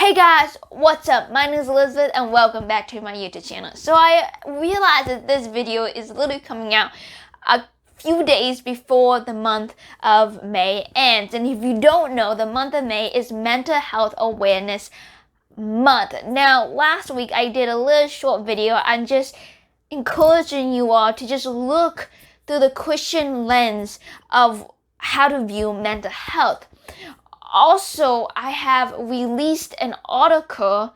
Hey guys, what's up? My name is Elizabeth and welcome back to my YouTube channel. So I realized that this video is literally coming out a few days before the month of May ends. And if you don't know, the month of May is Mental Health Awareness Month. Now, last week I did a little short video. I'm just encouraging you all to just look through the Christian lens of how to view mental health. Also, I have released an article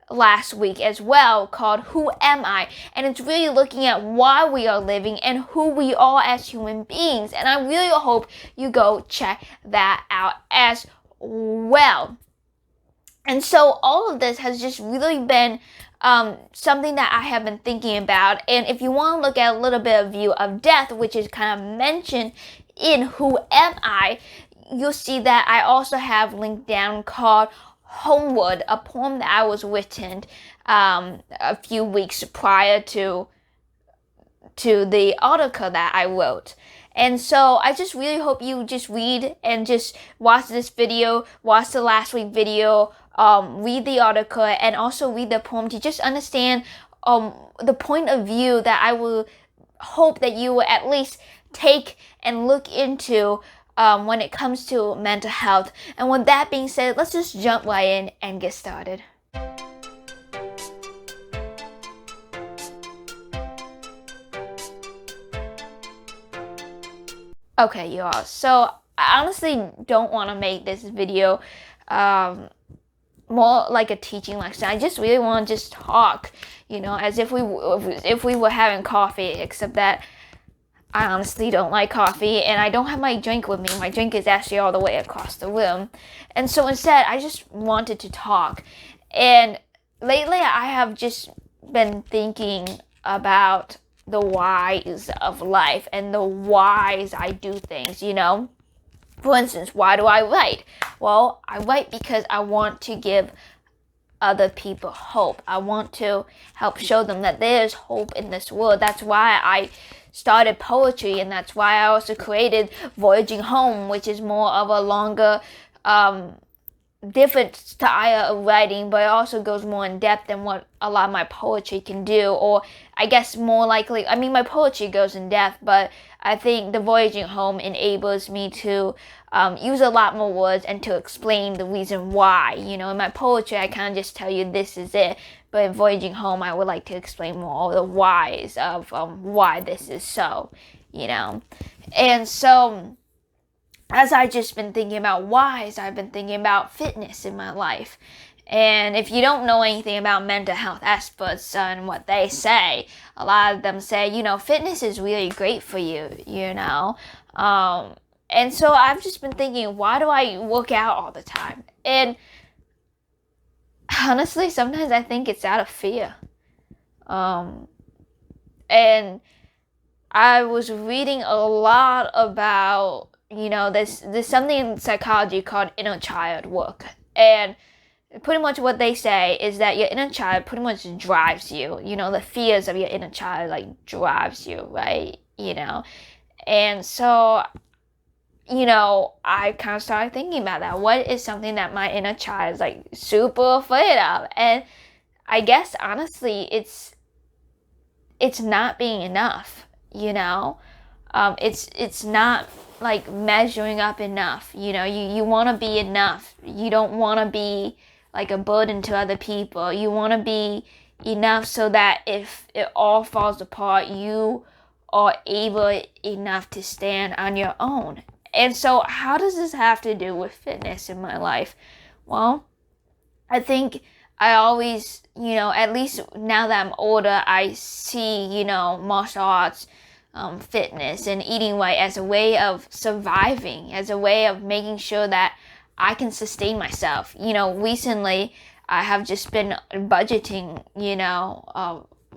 last week as well called Who Am I? And it's really looking at why we are living and who we are as human beings. And I really hope you go check that out as well. And so all of this has just really been something that I have been thinking about. And if you want to look at a little bit of view of death, which is kind of mentioned in Who Am I?, you'll see that I also have linked down called Homeward, a poem that I was written a few weeks prior to the article that I wrote. And so I just really hope you just read and just watch this video, watch the last week video, read the article, and also read the poem to just understand the point of view that I will hope that you will at least take and look into when it comes to mental health. And with that being said, let's just jump right in and get started. Okay, y'all. So I honestly don't want to make this video more like a teaching lesson. I just really want to just talk, as if we were having coffee, except that I honestly don't like coffee, and I don't have my drink with me. My drink is actually all the way across the room. And so instead, I just wanted to talk. And lately, I have just been thinking about the whys of life and the whys I do things, For instance, why do I write? Well, I write because I want to give other people hope. I want to help show them that there's hope in this world. That's why I started poetry, and that's why I also created Voyaging Home, which is more of a longer, different style of writing, but it also goes more in depth than what a lot of my poetry can do. Or I guess more likely, my poetry goes in depth, but I think the Voyaging Home enables me to use a lot more words and to explain the reason why. In my poetry, I kind of just tell you this is it. But in Voyaging Home, I would like to explain more of the whys of why this is so, And so, as I've just been thinking about whys, I've been thinking about fitness in my life. And if you don't know anything about mental health experts and what they say, a lot of them say, fitness is really great for you, And so I've just been thinking, why do I work out all the time? And honestly, sometimes I think it's out of fear. And I was reading a lot about, there's something in psychology called inner child work. And pretty much what they say is that your inner child pretty much drives you. The fears of your inner child, drives you, right? And so, I kind of started thinking about that. What is something that my inner child is, super afraid of? And I guess, honestly, it's not being enough, It's not, measuring up enough, You want to be enough. You don't want to be, a burden to other people. You want to be enough so that if it all falls apart, you are able enough to stand on your own. And so how does this have to do with fitness in my life? Well, I think I always, at least now that I'm older, I see, martial arts, fitness and eating right as a way of surviving, as a way of making sure that I can sustain myself. Recently I have just been budgeting,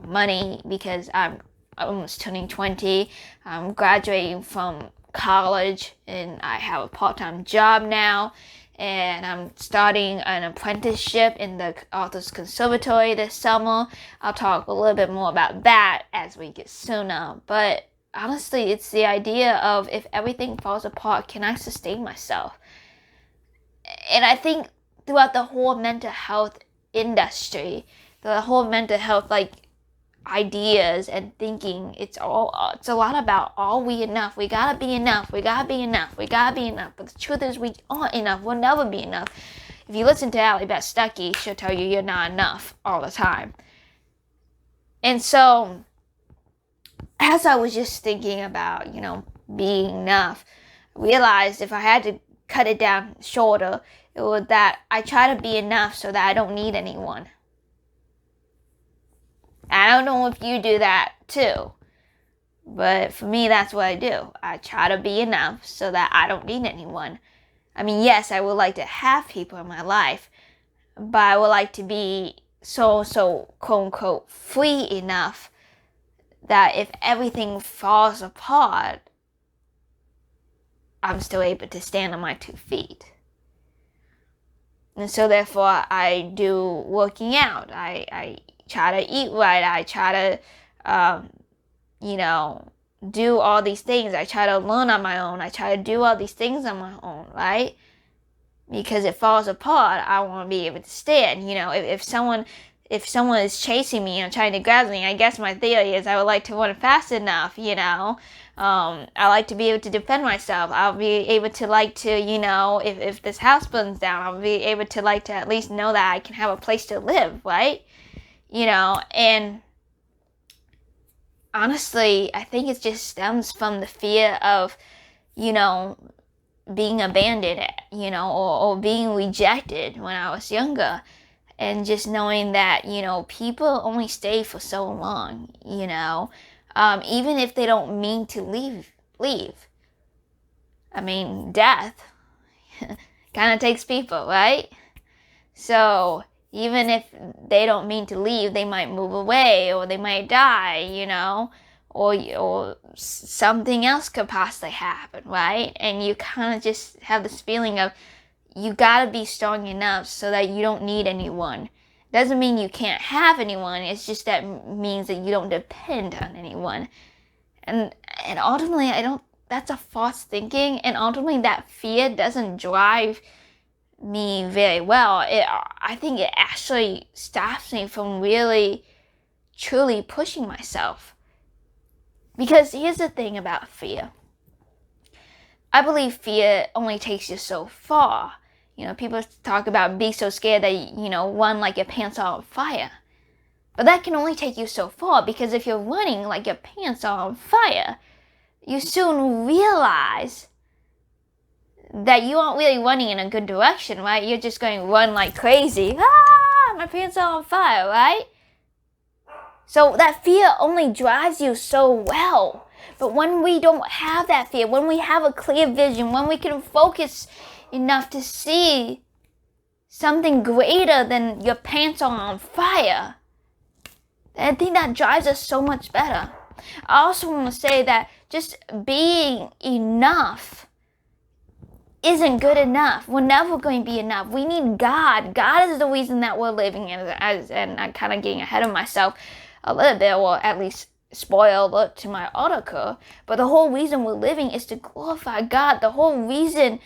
money because I'm almost turning 20. I'm graduating from college and I have a part-time job now, and I'm starting an apprenticeship in the Authors Conservatory this summer. I'll talk a little bit more about that as we get sooner, but honestly, it's the idea of, if everything falls apart, can I sustain myself? And I think throughout the whole mental health industry, the whole mental health ideas and thinking, it's a lot about, are we enough? We gotta be enough. We gotta be enough. We gotta be enough. But the truth is, we aren't enough. We'll never be enough. If you listen to Allie Beth Stuckey, she'll tell you you're not enough all the time. And so, as I was just thinking about, being enough, I realized if I had to cut it down shorter, it was that I try to be enough so that I don't need anyone. I don't know if you do that too, but for me, that's what I do. I try to be enough so that I don't need anyone. I mean, yes, I would like to have people in my life, but I would like to be so quote unquote free enough that if everything falls apart, I'm still able to stand on my 2 feet. And so therefore, I do working out. I try to eat right. I try to, do all these things. I try to learn on my own. I try to do all these things on my own, right? Because it falls apart, I want to be able to stand. If someone is chasing me and trying to grab me, I guess my theory is I would like to run fast enough, I like to be able to defend myself. I'll be able to if this house burns down, I'll be able to to at least know that I can have a place to live, right? And honestly, I think it just stems from the fear of, being abandoned, or being rejected when I was younger. And just knowing that, people only stay for so long, even if they don't mean to leave. I mean, death kind of takes people, right? So even if they don't mean to leave, they might move away, or they might die, or something else could possibly happen, right? And you kind of just have this feeling of, you gotta be strong enough so that you don't need anyone. Doesn't mean you can't have anyone, it's just that means that you don't depend on anyone. And ultimately, that's a false thinking, and ultimately that fear doesn't drive me very well. I think it actually stops me from really, truly pushing myself. Because here's the thing about fear. I believe fear only takes you so far. People talk about being so scared that, run like your pants are on fire. But that can only take you so far, because if you're running like your pants are on fire, you soon realize that you aren't really running in a good direction, right? You're just going to run like crazy. My pants are on fire, right? So that fear only drives you so well. But when we don't have that fear, when we have a clear vision, when we can focus enough to see something greater than your pants are on fire, I think that drives us so much better. I also want to say that just being enough isn't good enough. We're never going to be enough. We need God. God is the reason that we're living, and I'm kind of getting ahead of myself a little bit, or at least spoiled to my article. But the whole reason we're living is to glorify God. The whole reason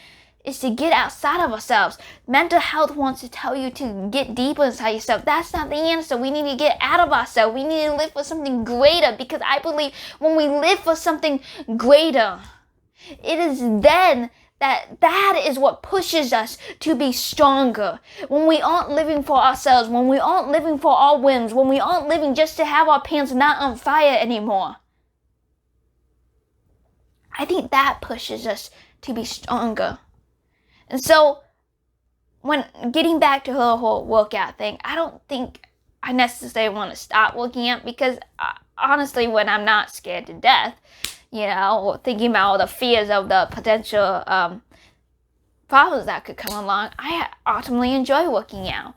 is to get outside of ourselves. Mental health wants to tell you to get deeper inside yourself. That's not the answer. We need to get out of ourselves. We need to live for something greater, because I believe when we live for something greater, it is then that is what pushes us to be stronger. When we aren't living for ourselves, when we aren't living for our whims, when we aren't living just to have our pants not on fire anymore, I think that pushes us to be stronger. And so, when getting back to her whole workout thing, I don't think I necessarily want to stop working out, because honestly, when I'm not scared to death, or thinking about all the fears of the potential problems that could come along, I ultimately enjoy working out.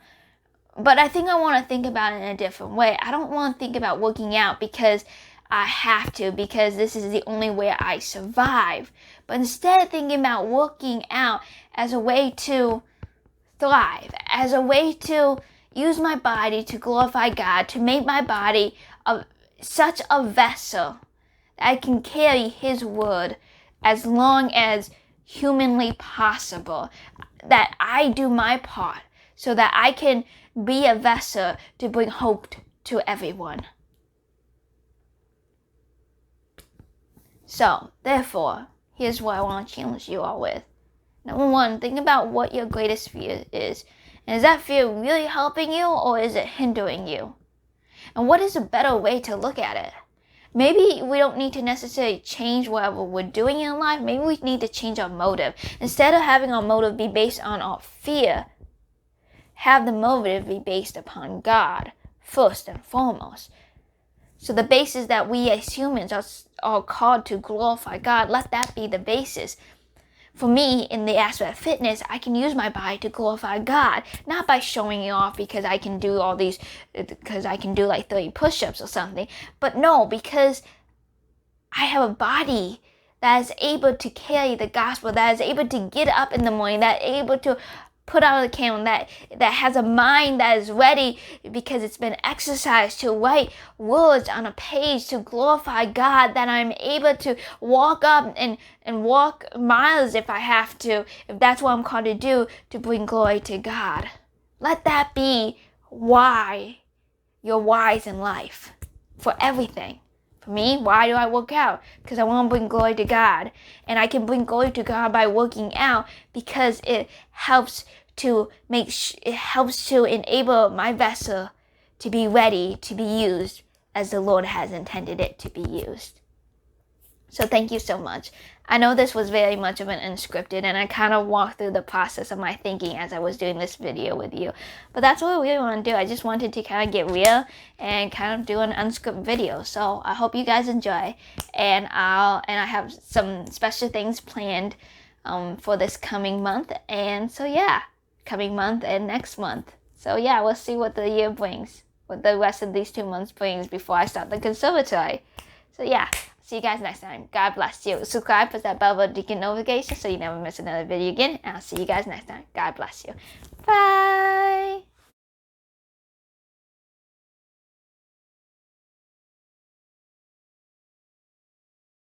But I think I want to think about it in a different way. I don't want to think about working out because I have to, because this is the only way I survive. But instead, thinking about working out as a way to thrive, as a way to use my body to glorify God, to make my body such a vessel that I can carry His word as long as humanly possible, that I do my part, so that I can be a vessel to bring hope to everyone. So, therefore, here's what I want to challenge you all with. Number one, think about what your greatest fear is. And is that fear really helping you, or is it hindering you? And what is a better way to look at it? Maybe we don't need to necessarily change whatever we're doing in life. Maybe we need to change our motive. Instead of having our motive be based on our fear, have the motive be based upon God first and foremost. So the basis that we as humans are called to glorify God, let that be the basis. For me, in the aspect of fitness, I can use my body to glorify God, not by showing it off because I can do like 30 push-ups or something, but no, because I have a body that is able to carry the gospel, that is able to get up in the morning, that is able to put out a candle, that has a mind that is ready because it's been exercised to write words on a page to glorify God, that I'm able to walk up and walk miles if I have to, if that's what I'm called to do, to bring glory to God. Let that be why you're wise in life, for everything. For me, why do I work out? Because I want to bring glory to God. And I can bring glory to God by working out because it helps to enable my vessel to be ready to be used as the Lord has intended it to be used. So thank you so much. I know this was very much of an unscripted, and I kind of walked through the process of my thinking as I was doing this video with you. But that's what I really want to do. I just wanted to kind of get real and kind of do an unscripted video. So I hope you guys enjoy, and I have some special things planned for this coming month. And so yeah, coming month and next month. So yeah, we'll see what the year brings, what the rest of these 2 months brings before I start the conservatory. So yeah. See you guys next time. God bless you. Subscribe, press that bell button to get notifications so you never miss another video again. And I'll see you guys next time. God bless you. Bye.